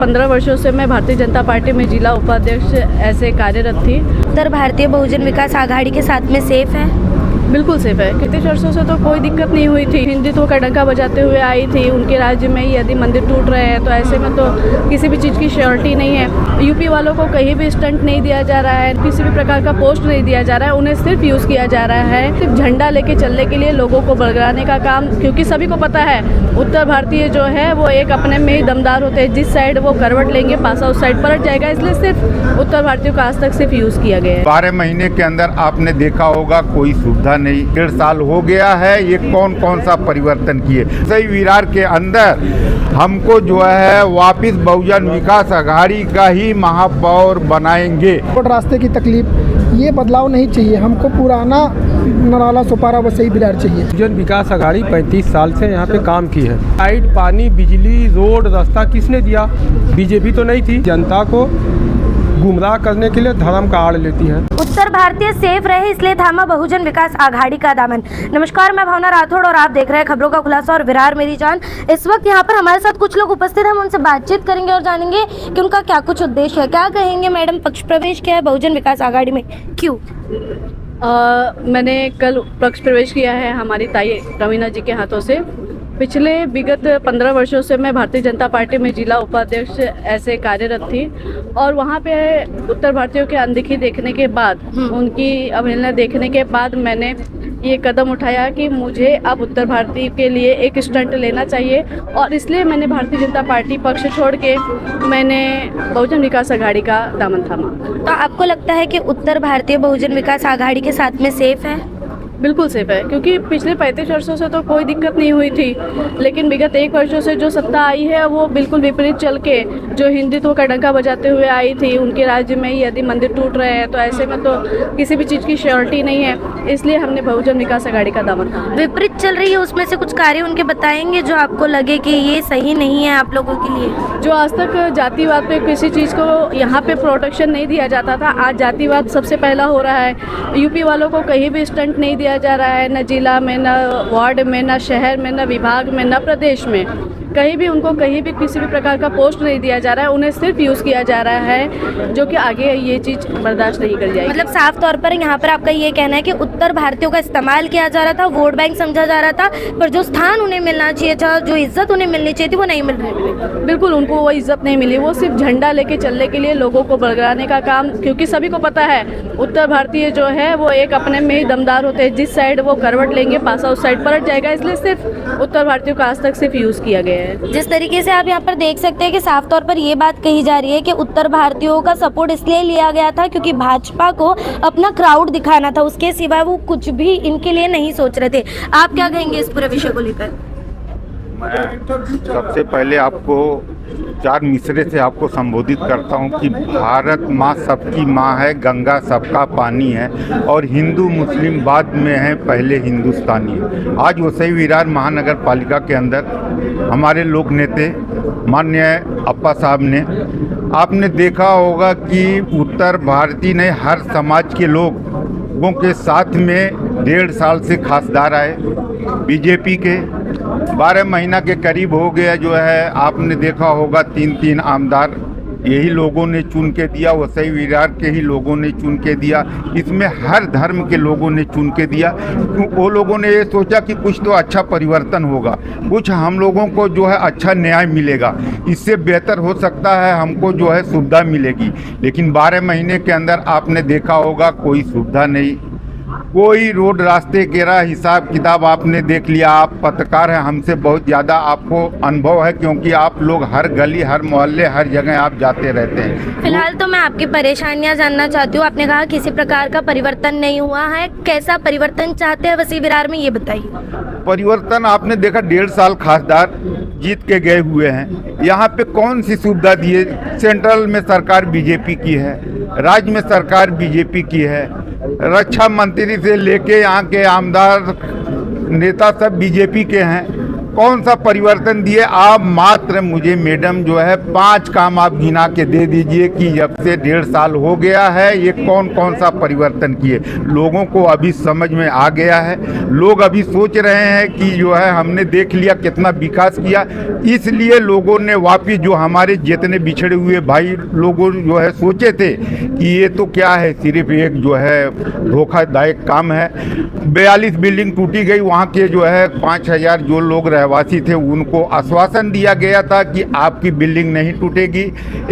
15 वर्षों से मैं भारतीय जनता पार्टी में जिला उपाध्यक्ष ऐसे कार्यरत थी। उत्तर भारतीय बहुजन विकास आघाड़ी के साथ में सेफ है? बिल्कुल सेफ है। कितने वर्षों से तो कोई दिक्कत नहीं हुई थी। हिंदुत्व का डंका बजाते हुए आई थी। उनके राज्य में ही यदि मंदिर टूट रहे हैं तो ऐसे में तो किसी भी चीज़ की श्योरिटी नहीं है। यूपी वालों को कहीं भी स्टंट नहीं दिया जा रहा है, किसी भी प्रकार का पोस्ट नहीं दिया जा रहा है। उन्हें सिर्फ यूज़ किया जा रहा है सिर्फ झंडा लेके चलने के लिए, लोगों को बरगलाने का काम। क्योंकि सभी को पता है उत्तर भारतीय जो है वो एक अपने में ही दमदार होते हैं। जिस साइड वो करवट लेंगे पास आउट साइड पलट जाएगा। इसलिए सिर्फ उत्तर भारतीयों का आज तक सिर्फ यूज़ किया गया है। 12 महीने के अंदर आपने देखा होगा कोई सुविधा नहीं। 1.5 साल हो गया है। ये कौन कौन सा परिवर्तन किए। सही विरार के अंदर हमको जो है वापिस बहुजन विकास आघाड़ी का ही महापौर बनाएंगे। रास्ते की तकलीफ, ये बदलाव नहीं चाहिए हमको। पुराना नराला सुपारा वसई विरार चाहिए। बहुजन विकास आघाड़ी 35 साल से यहाँ पे काम की है। लाइट, पानी, बिजली, रोड, रास्ता किसने दिया? बीजेपी तो नहीं थी। जनता को गुमराह करने के लिए धर्म का आड़ लेती है। उत्तर भारतीय सेफ रहे इसलिए थामा बहुजन विकास आघाड़ी का दामन। नमस्कार, मैं भावना राठौड़ और आप देख रहे हैं खबरों का खुलासा और विरार मेरी जान। इस वक्त यहाँ पर हमारे साथ कुछ लोग उपस्थित हैं। हम उनसे बातचीत करेंगे और जानेंगे कि उनका क्या कुछ उद्देश्य है। क्या कहेंगे मैडम, पक्ष प्रवेश किया है बहुजन विकास आघाड़ी में, क्यों? मैंने कल पक्ष प्रवेश किया है हमारी ताई रवीना जी के हाथों से। पिछले विगत 15 वर्षों से मैं भारतीय जनता पार्टी में जिला उपाध्यक्ष ऐसे कार्यरत थी और वहाँ पे उत्तर भारतीयों की अनदेखी देखने के बाद, उनकी अवहेलना देखने के बाद मैंने ये कदम उठाया कि मुझे अब उत्तर भारतीय के लिए एक स्टंट लेना चाहिए और इसलिए मैंने भारतीय जनता पार्टी पक्ष छोड़ के मैंने बहुजन विकास आघाड़ी का दामन थामा। तो आपको लगता है कि उत्तर भारतीय बहुजन विकास आघाड़ी के साथ में सेफ है? बिल्कुल सेफ है, क्योंकि पिछले 35 वर्षों से तो कोई दिक्कत नहीं हुई थी। लेकिन विगत 1 वर्षों से जो सत्ता आई है वो बिल्कुल विपरीत चल के जो हिंदुत्व का डंका बजाते हुए आई थी। उनके राज्य में ही यदि मंदिर टूट रहे हैं तो ऐसे में तो किसी भी चीज़ की श्योरिटी नहीं है। इसलिए हमने बहुजन विकास आघाड़ी का दामन थामा। विपरीत चल रही है, उसमें से कुछ कार्य उनके बताएंगे जो आपको लगे कि ये सही नहीं है आप लोगों के लिए? जो आज तक जातिवाद पे किसी चीज़ को यहाँ पे प्रोटेक्शन नहीं दिया जाता था, आज जातिवाद सबसे पहला हो रहा है। यूपी वालों को कहीं भी स्टंट नहीं दिया जा रहा है, न जिला में, न वार्ड में, न शहर में, न विभाग में, न प्रदेश में। कहीं भी उनको कहीं भी किसी भी प्रकार का पोस्ट नहीं दिया जा रहा है। उन्हें सिर्फ यूज़ किया जा रहा है, जो कि आगे ये चीज़ बर्दाश्त नहीं कर जाएगी। मतलब साफ तौर पर यहाँ पर आपका ये कहना है कि उत्तर भारतीयों का इस्तेमाल किया जा रहा था, वोट बैंक समझा जा रहा था, पर जो स्थान उन्हें मिलना चाहिए था, जो इज्जत उन्हें मिलनी चाहिए थी, वो नहीं मिल रही। बिल्कुल उनको वो इज्जत नहीं मिली। वो सिर्फ झंडा लेके चलने के लिए, लोगों को बरगलाने का काम। क्योंकि सभी को पता है उत्तर भारतीय जो है वो एक अपने में ही दमदार होते हैं। जिस साइड वो करवट लेंगे पास आउट साइड पलट जाएगा। इसलिए सिर्फ उत्तर भारतीयों का आज तक सिर्फ यूज़ किया गया है। जिस तरीके से आप यहाँ पर देख सकते हैं कि साफ तौर पर ये बात कही जा रही है कि उत्तर भारतीयों का सपोर्ट इसलिए लिया गया था क्योंकि भाजपा को अपना क्राउड दिखाना था, उसके सिवा वो कुछ भी इनके लिए नहीं सोच रहे थे। आप क्या कहेंगे इस पूरे विषय को लेकर? मैं सबसे पहले आपको 4 मिसरे से आपको संबोधित करता हूं कि भारत माँ सबकी माँ है, गंगा सबका पानी है और हिंदू मुस्लिम बाद में है, पहले हिंदुस्तानी है। आज वसई विरार महानगर पालिका के अंदर हमारे लोक नेते माननीय अप्पा साहब ने, आपने देखा होगा कि उत्तर भारतीय ने हर समाज के लोगों के साथ में 1.5 साल से खासदार आए। बीजेपी के 12 महीना के करीब हो गया जो है, आपने देखा होगा 3 आमदार यही लोगों ने चुन के दिया, वसई विरार के ही लोगों ने चुन के दिया। इसमें हर धर्म के लोगों ने चुन के दिया। वो लोगों ने ये सोचा कि कुछ तो अच्छा परिवर्तन होगा, कुछ हम लोगों को जो है अच्छा न्याय मिलेगा, इससे बेहतर हो सकता है, हमको जो है सुविधा मिलेगी। लेकिन 12 महीने के अंदर आपने देखा होगा कोई सुविधा नहीं, कोई रोड रास्ते केरा हिसाब किताब आपने देख लिया। आप पत्रकार हैं, हमसे बहुत ज़्यादा आपको अनुभव है क्योंकि आप लोग हर गली, हर मोहल्ले, हर जगह आप जाते रहते हैं। फिलहाल तो मैं आपकी परेशानियां जानना चाहती हूँ। आपने कहा किसी प्रकार का परिवर्तन नहीं हुआ है, कैसा परिवर्तन चाहते हैं वसई विरार में, ये बताइए। परिवर्तन आपने देखा, 1.5 साल खासदार जीत के गए हुए हैं। यहाँ पे कौन सी सुविधा दी है? सेंट्रल में सरकार बीजेपी की है, राज्य में सरकार बीजेपी की है, रक्षा मंत्री से लेके यहाँ के आमदार नेता सब बीजेपी के हैं। कौन सा परिवर्तन दिए? आप मात्र मुझे मैडम जो है 5 काम आप गिना के दे दीजिए कि जब से 1.5 साल हो गया है ये कौन कौन सा परिवर्तन किए। लोगों को अभी समझ में आ गया है, लोग अभी सोच रहे हैं कि जो है हमने देख लिया कितना विकास किया, इसलिए लोगों ने वापिस जो हमारे जितने बिछड़े हुए भाई लोगों जो है सोचे थे कि ये तो क्या है, सिर्फ एक जो है धोखादायक काम है। 42 बिल्डिंग टूटी गई, वहाँ के जो है 5000 जो लोग रहवासी थे उनको आश्वासन दिया गया था कि आपकी बिल्डिंग नहीं टूटेगी।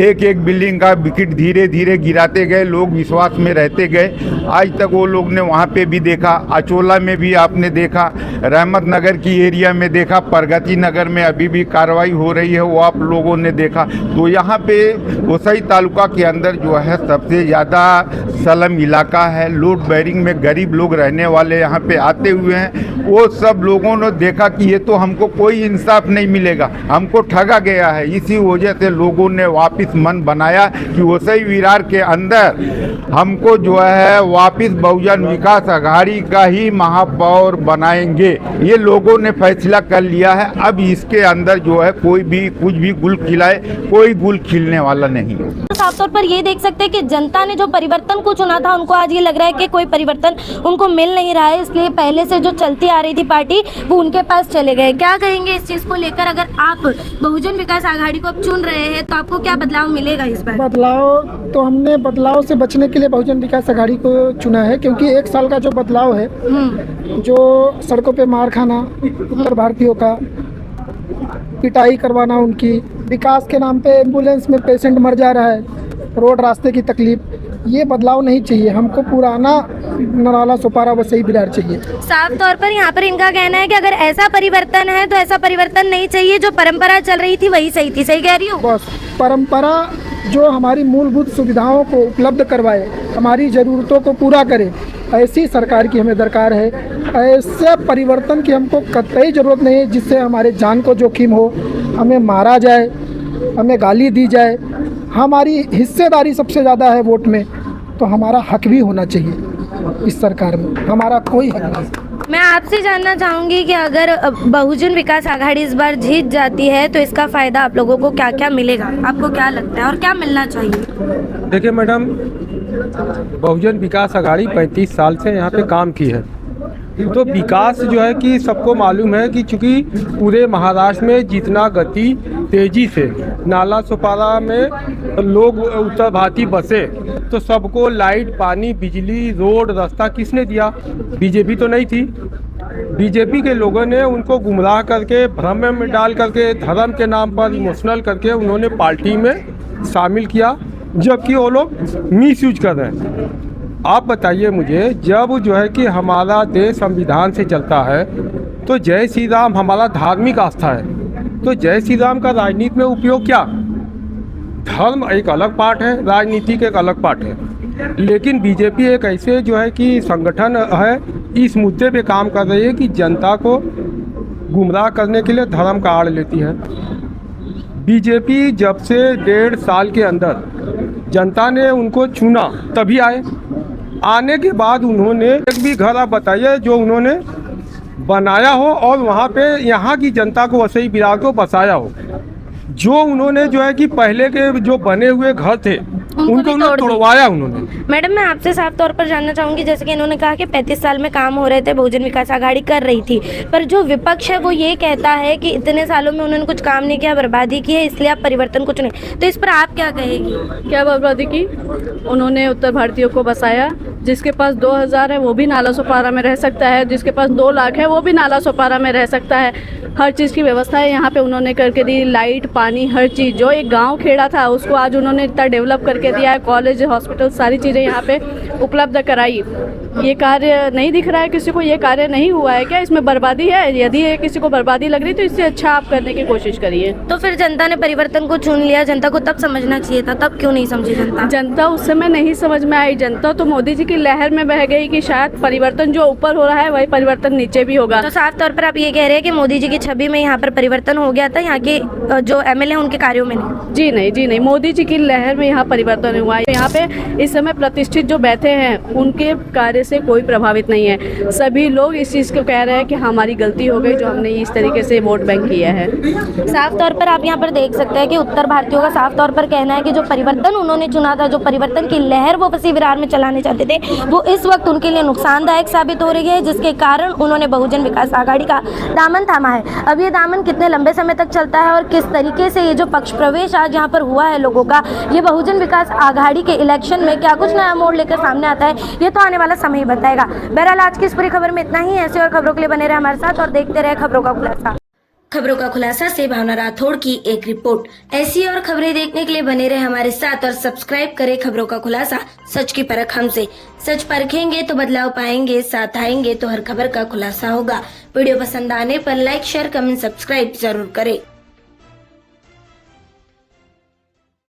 एक एक बिल्डिंग का विकेट धीरे धीरे गिराते गए, लोग विश्वास में रहते गए। आज तक वो लोग ने वहाँ पे भी देखा, अचोला में भी आपने देखा, रहमत नगर की एरिया में देखा, प्रगति नगर में अभी भी कार्रवाई हो रही है, वो आप लोगों ने देखा। तो यहाँ पे वसई तालुका के अंदर जो है सबसे ज़्यादा स्लम इलाका है, लोड बेरिंग में गरीब लोग रहने वाले यहाँ पे आते हुए हैं। वो सब लोगों ने देखा कि ये तो हमको कोई इंसाफ नहीं मिलेगा, हमको ठगा गया है। इसी वजह से लोगों ने वापस मन बनाया कि वसई विरार के अंदर हमको जो है वापस बहुजन विकास आघाड़ी का ही महापौर बनाएंगे। ये लोगों ने फैसला कर लिया है। अब इसके अंदर जो है कोई भी कुछ भी गुल खिलाए, कोई गुल खिलने वाला नहीं है। तो साफ तौर पर ये देख सकते हैं कि जनता ने जो परिवर्तन को चुना था उनको आज ये लग रहा है कि कोई परिवर्तन उनको मिल नहीं रहा है, इसलिए पहले से जो चलती आ रही थी पार्टी वो उनके पास चले गए। क्या कहेंगे इस चीज़ को लेकर? अगर आप बहुजन विकास आघाड़ी को अब चुन रहे हैं तो आपको क्या बदलाव मिलेगा इस बार? बदलाव तो हमने बदलाव से बचने के लिए बहुजन विकास आघाड़ी को चुना है, क्योंकि 1 साल का जो बदलाव है, जो सड़कों पे मार खाना उत्तर भारतीयों का, पिटाई करवाना उनकी, विकास के नाम पे एम्बुलेंस में पेशेंट मर जा रहा है, रोड रास्ते की तकलीफ, ये बदलाव नहीं चाहिए हमको। पुराना नराला सुपारा वसई विरार चाहिए। साफ तौर पर यहाँ पर इनका कहना है कि अगर ऐसा परिवर्तन है तो ऐसा परिवर्तन नहीं चाहिए, जो परंपरा चल रही थी वही सही थी। सही कह रही हूँ? बस परंपरा जो हमारी मूलभूत सुविधाओं को उपलब्ध करवाए, हमारी ज़रूरतों को पूरा करे, ऐसी सरकार की हमें दरकार है। ऐसे परिवर्तन की हमको कतई ज़रूरत नहीं है जिससे हमारे जान को जोखिम हो, हमें मारा जाए, हमें गाली दी जाए। हमारी हिस्सेदारी सबसे ज़्यादा है वोट में, तो हमारा हक भी होना चाहिए इस सरकार में, हमारा कोई हक नहीं। मैं आपसे जानना चाहूँगी कि अगर बहुजन विकास आघाड़ी इस बार जीत जाती है तो इसका फ़ायदा आप लोगों को क्या क्या मिलेगा? आपको क्या लगता है और क्या मिलना चाहिए? देखिए मैडम, बहुजन विकास आघाड़ी 35 साल से यहाँ पे काम की है, तो विकास जो है कि सबको मालूम है कि चूँकि पूरे महाराष्ट्र में जितना गति तेज़ी से नाला सुपारा में लोग उत्तर भारतीय बसे, तो सबको लाइट, पानी, बिजली, रोड, रास्ता किसने दिया? बीजेपी तो नहीं थी। बीजेपी के लोगों ने उनको गुमराह करके, भ्रम में डाल करके, धर्म के नाम पर इमोशनल करके उन्होंने पार्टी में शामिल किया, जबकि वो लोग मिस यूज कर रहे हैं। आप बताइए मुझे, जब जो है कि हमारा देश संविधान से चलता है तो जय श्री राम हमारा धार्मिक आस्था है, तो जय श्री राम का राजनीति में उपयोग क्या? धर्म एक अलग पार्ट है, राजनीति का एक अलग पार्ट है। लेकिन बीजेपी एक ऐसे जो है कि संगठन है, इस मुद्दे पे काम कर रही है कि जनता को गुमराह करने के लिए धर्म का आड़ लेती है। बीजेपी जब से 1.5 साल के अंदर जनता ने उनको चुना तभी आए, आने के बाद उन्होंने एक भी घर आप बताइए जो उन्होंने बनाया हो और वहाँ पे यहाँ की जनता को वसई विरार को बसाया हो। जो उन्होंने जो है कि पहले के जो बने हुए घर थे उनको उन्होंने तोड़वाया उन्होंने। मैडम, मैं आपसे साफ तौर पर जानना चाहूँगी, जैसे कि इन्होंने कहा कि 35 साल में काम हो रहे थे, बहुजन विकास आघाड़ी कर रही थी, पर जो विपक्ष है वो ये कहता है कि इतने सालों में उन्होंने कुछ काम नहीं किया, बर्बादी की है, इसलिए आप परिवर्तन को चुने। तो इस पर आप क्या कहेगी? क्या बर्बादी की? उन्होंने उत्तर भारतीयों को बसाया। जिसके पास 2000 है वो भी नाला सुपारा में रह सकता है, जिसके पास 2 लाख है वो भी नाला सुपारा में रह सकता है। हर चीज़ की व्यवस्था है यहाँ पे उन्होंने करके दी, लाइट, पानी, हर चीज़। जो एक गांव खेड़ा था उसको आज उन्होंने इतना डेवलप करके दिया है, कॉलेज, हॉस्पिटल, सारी चीज़ें यहाँ पे उपलब्ध कराई। ये कार्य नहीं दिख रहा है किसी को? ये कार्य नहीं हुआ है क्या? इसमें बर्बादी है? यदि ये किसी को बर्बादी लग रही तो इससे अच्छा आप करने की कोशिश करिए। तो फिर जनता ने परिवर्तन को चुन लिया, जनता को तब समझना चाहिए था, तब क्यों नहीं समझी जनता? जनता उस समय नहीं समझ में आई। जनता तो मोदी जी की लहर में बह गई कि शायद परिवर्तन जो ऊपर हो रहा है वही परिवर्तन नीचे भी होगा। तो साफ तौर पर आप ये कह रहे हैं कि मोदी जी की छवि में यहाँ पर परिवर्तन हो गया था, यहाँ के जो एमएलए उनके कार्यों में नहीं। जी नहीं, मोदी जी की लहर में यहाँ परिवर्तन हुआ है। यहाँ पे इस समय प्रतिष्ठित जो बैठे हैं उनके कार्य से कोई प्रभावित नहीं है। सभी लोग इस चीज़ को कह रहे हैं कि हमारी गलती हो गई जो हमने इस तरीके से वोट बैंक किया है। साफ तौर पर आप यहाँ पर देख सकते हैं कि उत्तर भारतीयों का साफ तौर पर कहना है कि जो परिवर्तन उन्होंने चुना था, जो परिवर्तन की लहर वो पसी विरार में चलाने चाहते थे, वो इस वक्त उनके लिए नुकसानदायक साबित हो रही है, जिसके कारण उन्होंने बहुजन विकास आघाड़ी का दामन थामा है। अब ये दामन कितने लंबे समय तक चलता है और किस तरीके से ये जो पक्ष प्रवेश आज यहाँ पर हुआ है लोगों का, ये बहुजन विकास आघाड़ी के इलेक्शन में क्या कुछ नया मोड़ लेकर सामने आता है, ये तो आने वाला समय ही बताएगा। बहरहाल आज की इस पूरी खबर में इतना ही। ऐसी और खबरों के लिए बने रहे हमारे साथ और देखते रहे खबरों का खुलासा। खबरों का खुलासा से भावना राठौड़ की एक रिपोर्ट। ऐसी और खबरें देखने के लिए बने रहे हमारे साथ और सब्सक्राइब करें खबरों का खुलासा, सच की परख हमसे। सच परखेंगे तो बदलाव पाएंगे, साथ आएंगे तो हर खबर का खुलासा होगा। वीडियो पसंद आने पर लाइक, शेयर, कमेंट, सब्सक्राइब जरूर करें।